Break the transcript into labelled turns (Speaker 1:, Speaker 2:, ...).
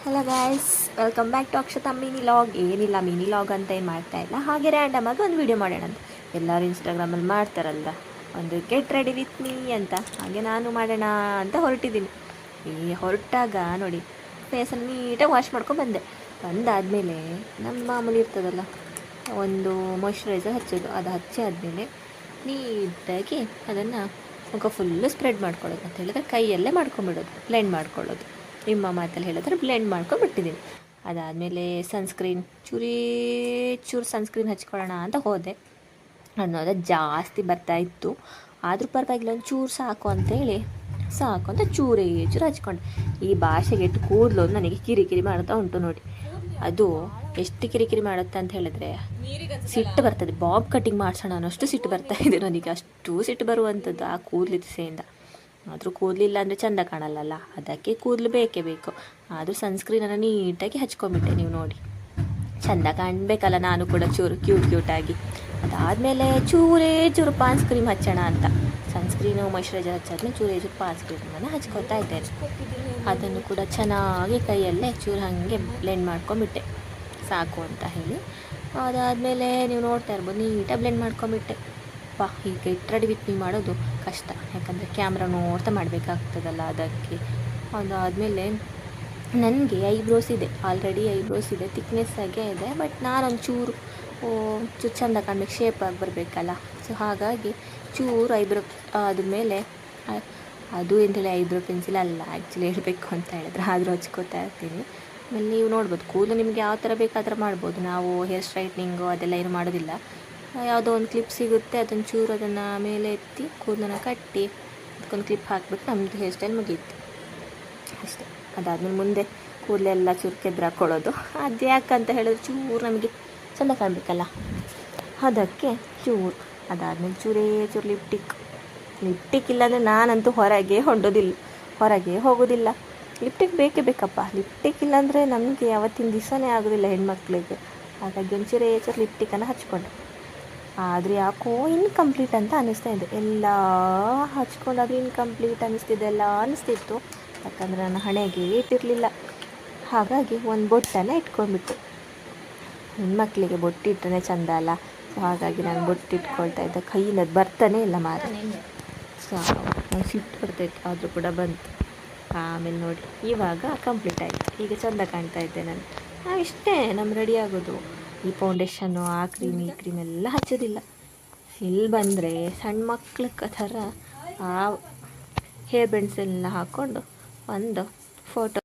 Speaker 1: Hello guys, welcome back to Akshata mini vlog. ಏನಿಲ್ಲ, mini vlog ಅಂತ ಏನು ಮಾಡ್ತಾ ಇಲ್ಲ, ಹಾಗೆ ರ್ಯಾಂಡಮ್ ಆಗಿ ಒಂದು ವೀಡಿಯೋ ಮಾಡೋಣ ಅಂತ. ಎಲ್ಲರೂ ಇನ್ಸ್ಟಾಗ್ರಾಮಲ್ಲಿ ಮಾಡ್ತಾರಲ್ಲ, ಒಂದು ಗೆಟ್ ರೆಡಿ ವಿತ್ ಮೀ ಅಂತ. ಹಾಗೆ ನಾನು ಮಾಡೋಣ ಅಂತ ಹೊರಟಿದ್ದೀನಿ. ಹೊರಟಾಗ ನೋಡಿ, ಫೇಸನ್ನು ನೀಟಾಗಿ ವಾಶ್ ಮಾಡ್ಕೊಂಡು ಬಂದಾದಮೇಲೆ ನಮ್ಮ ಮಾಮೂಲಿ ಇರ್ತದಲ್ಲ, ಒಂದು ಮಾಯ್ಶ್ಚರೈಸರ್ ಹಚ್ಚೋದು. ಅದು ಹಚ್ಚಿ ಆದಮೇಲೆ ನೀಟಾಗಿ ಅದನ್ನು ಮುಖ ಫುಲ್ಲು ಸ್ಪ್ರೆಡ್ ಮಾಡ್ಕೊಳ್ಳೋದು. ಅಂತ ಹೇಳಿದ್ರೆ ಕೈಯಲ್ಲೇ ಮಾಡ್ಕೊಂಬಿಡೋದು, ಬ್ಲೆಂಡ್ ಮಾಡ್ಕೊಳ್ಳೋದು. ನಿಮ್ಮ ಮಾತಲ್ಲಿ ಹೇಳಿದ್ರೆ ಬ್ಲೆಂಡ್ ಮಾಡ್ಕೊಂಡ್ಬಿಟ್ಟಿದ್ದೀನಿ. ಅದಾದಮೇಲೆ ಸನ್ಸ್ಕ್ರೀನ್ ಚೂರು ಸನ್ಸ್ಕ್ರೀನ್ ಹಚ್ಕೊಳ್ಳೋಣ ಅಂತ ಹೋದೆ. ಅನ್ನೋದು ಜಾಸ್ತಿ ಬರ್ತಾಯಿತ್ತು, ಆದರೂ ಪರವಾಗಿಲ್ಲ, ಒಂದು ಚೂರು ಸಾಕು ಅಂತೇಳಿ ಚೂರು ಹಚ್ಕೊಂಡೆ. ಈ ಭಾಷೆಗೆಟ್ಟು ಕೂದಲು ನನಗೆ ಕಿರಿಕಿರಿ ಮಾಡ್ತಾ ಉಂಟು ನೋಡಿ. ಅದು ಎಷ್ಟು ಕಿರಿಕಿರಿ ಮಾಡುತ್ತೆ ಅಂತ ಹೇಳಿದ್ರೆ, ಸಿಟ್ಟು ಬರ್ತದೆ. ಬಾಬ್ ಕಟಿಂಗ್ ಮಾಡಿಸೋಣ ಅನ್ನೋಷ್ಟು ಸಿಟ್ಟು ಬರ್ತಾಯಿದೆ ನನಗೆ. ಅಷ್ಟು ಸಿಟ್ಟು ಬರುವಂಥದ್ದು ಆ ಕೂದಲು ದಿಸೆಯಿಂದ. ಆದರೂ ಕೂದಲಿಲ್ಲ ಅಂದರೆ ಚೆಂದ ಕಾಣಲ್ಲಲ್ಲ, ಅದಕ್ಕೆ ಕೂದಲು ಬೇಕೇ ಬೇಕು. ಆದರೂ ಸನ್ಸ್ಕ್ರೀನನ್ನು ನೀಟಾಗಿ ಹಚ್ಕೊಂಬಿಟ್ಟೆ. ನೀವು ನೋಡಿ, ಚೆಂದ ಕಾಣಬೇಕಲ್ಲ, ನಾನು ಕೂಡ ಚೂರು ಕ್ಯೂಟಾಗಿ. ಅದಾದಮೇಲೆ ಚೂರು ಪಾನ್ಸ್ ಕ್ರೀಮ್ ಹಚ್ಚೋಣ ಅಂತ ಸನ್ಸ್ಕ್ರೀನು ಮಾಯ್ಶ್ಚರೈಸರ್ ಹಚ್ಚಾದ್ಮೇಲೆ ಚೂರು ಪಾನ್ಸ್ ಕ್ರೀಮನ್ನು ಹಚ್ಕೊತಾ ಇದ್ದೇನೆ. ಅದನ್ನು ಕೂಡ ಚೆನ್ನಾಗಿ ಕೈಯಲ್ಲೇ ಚೂರು ಹಾಗೆ ಬ್ಲೆಂಡ್ ಮಾಡ್ಕೊಂಬಿಟ್ಟೆ, ಸಾಕು ಅಂತ ಹೇಳಿ. ಅದಾದಮೇಲೆ ನೀವು ನೋಡ್ತಾ ಇರ್ಬೋದು, ನೀಟಾಗಿ ಬ್ಲೆಂಡ್ ಮಾಡ್ಕೊಂಬಿಟ್ಟೆ. ಈಗ ಗೆಟ್ ರೆಡಿ ವಿತ್ ಮೀ ಮಾಡೋದು ಕಷ್ಟ, ಯಾಕಂದರೆ ಕ್ಯಾಮ್ರಾ ನೋಡ್ತಾ ಮಾಡಬೇಕಾಗ್ತದಲ್ಲ. ಅದಕ್ಕೆ ಅದಾದಮೇಲೆ ನನಗೆ ಐಬ್ರೋಸ್ ಇದೆ, ಆಲ್ರೆಡಿ ಐಬ್ರೋಸ್ ಇದೆ, ಥಿಕ್ನೆಸ್ ಆಗೇ ಇದೆ. ಬಟ್ ನಾನೊಂದು ಚೂರು ಚೆಂದ ಕಾಣಬೇಕು, ಶೇಪ್ ಆಗಿ ಬರಬೇಕಲ್ಲ. ಸೊ ಹಾಗಾಗಿ ಚೂರು ಐಬ್ರೋ ಆದಮೇಲೆ, ಅದು ಎಂಥೇಳಿ ಐಬ್ರೋ ಪೆನ್ಸಿಲ್ ಅಲ್ಲ ಆ್ಯಕ್ಚುಲಿ ಹೇಳಬೇಕು ಅಂತ ಹೇಳಿದ್ರೆ, ಆದರೂ ಹಚ್ಕೋತಾ ಇರ್ತೀನಿ. ಆಮೇಲೆ ನೀವು ನೋಡ್ಬೋದು, ಕೂದಲು ನಿಮಗೆ ಯಾವ ಥರ ಬೇಕಾದ್ರೆ ಮಾಡ್ಬೋದು. ನಾವು ಹೇರ್ ಸ್ಟ್ರೈಟ್ನಿಂಗು ಅದೆಲ್ಲ ಏನು ಮಾಡೋದಿಲ್ಲ. ಯಾವುದೋ ಒಂದು ಕ್ಲಿಪ್ ಸಿಗುತ್ತೆ, ಅದನ್ನು ಚೂರು ಅದನ್ನು ಮೇಲೆ ಎತ್ತಿ ಕೂದಲನ್ನು ಕಟ್ಟಿ ಅದಕ್ಕೊಂದು ಕ್ಲಿಪ್ ಹಾಕ್ಬಿಟ್ಟು ನಮ್ಮದು ಹೇರ್ ಸ್ಟೈಲ್ ಮುಗೀತು ಅಷ್ಟೇ. ಅದಾದಮೇಲೆ ಮುಂದೆ ಕೂದಲೆಲ್ಲ ಚೂರು ಕೆದ್ರಾಕೊಳ್ಳೋದು. ಅದು ಯಾಕಂತ ಹೇಳಿದ್ರೆ ಚೂರು ನಮಗೆ ಚೆಂದ ಕಾಣಬೇಕಲ್ಲ, ಅದಕ್ಕೆ ಚೂರು. ಅದಾದಮೇಲೆ ಚೂರು ಲಿಪ್ಟಿಕ್ ಇಲ್ಲಾಂದರೆ ನಾನಂತೂ ಹೊರಗೆ ಹೋಗೋದಿಲ್ಲ. ಲಿಪ್ಟಿಕ್ ಬೇಕೇ ಬೇಕಪ್ಪ. ಲಿಪ್ಟಿಕ್ ಇಲ್ಲಾಂದರೆ ನಮಗೆ ಯಾವತ್ತಿನ ದಿವಸನೇ ಆಗೋದಿಲ್ಲ ಹೆಣ್ಮಕ್ಳಿಗೆ. ಹಾಗಾಗಿ ಒಂದು ಚೂರು ಲಿಪ್ಟಿಕನ್ನು ಹಚ್ಕೊಂಡೆ. ಆದರೆ ಯಾಕೋ ಇನ್ಕಂಪ್ಲೀಟ್ ಅಂತ ಅನ್ನಿಸ್ತಾ ಇದೆ. ಎಲ್ಲ ಹಚ್ಕೊಂಡಾದ್ರೂ ಇನ್ಕಂಪ್ಲೀಟ್ ಅನ್ನಿಸ್ತಿತ್ತು. ಯಾಕಂದರೆ ನನ್ನ ಹಣೆಗೆ ಇಟ್ಟಿರಲಿಲ್ಲ. ಹಾಗಾಗಿ ಒಂದು ಬೊಟ್ಟನ್ನು ಇಟ್ಕೊಂಡ್ಬಿಟ್ಟು, ಹೆಣ್ಮಕ್ಳಿಗೆ ಬೊಟ್ಟಿಟ್ಟರೆ ಚೆಂದ ಅಲ್ಲ. ಸೊ ಹಾಗಾಗಿ ನಾನು ಬೊಟ್ಟಿಟ್ಕೊಳ್ತಾ ಇದ್ದೆ. ಕೈಯಿಂದ ಬರ್ತಾನೆ ಇಲ್ಲ ಮಾರ. ಸೊ ನಂಗೆ ಸಿಟ್ಟು ಬರ್ತಾಯಿತ್ತು, ಆದರೂ ಕೂಡ ಬಂತು. ಆಮೇಲೆ ನೋಡಿ, ಇವಾಗ ಕಂಪ್ಲೀಟ್ ಆಯಿತು. ಈಗ ಚೆಂದ ಕಾಣ್ತಾ ಇದ್ದೆ ನಾನು. ಇಷ್ಟೇ ನಮ್ಮ ರೆಡಿ ಆಗೋದು. ಈ ಫೌಂಡೇಶನ್ನು, ಆ ಕ್ರೀಮ್, ಈ ಕ್ರೀಮ್ ಎಲ್ಲ ಹಚ್ಚೋದಿಲ್ಲ. ಇಲ್ಲಿ ಬಂದರೆ ಸಣ್ಣ ಮಕ್ಳ ಥರ ಆ ಹೇರ್ ಬೆಂಡ್ಸ್ ಎಲ್ಲ ಹಾಕ್ಕೊಂಡು ಒಂದು ಫೋಟೋ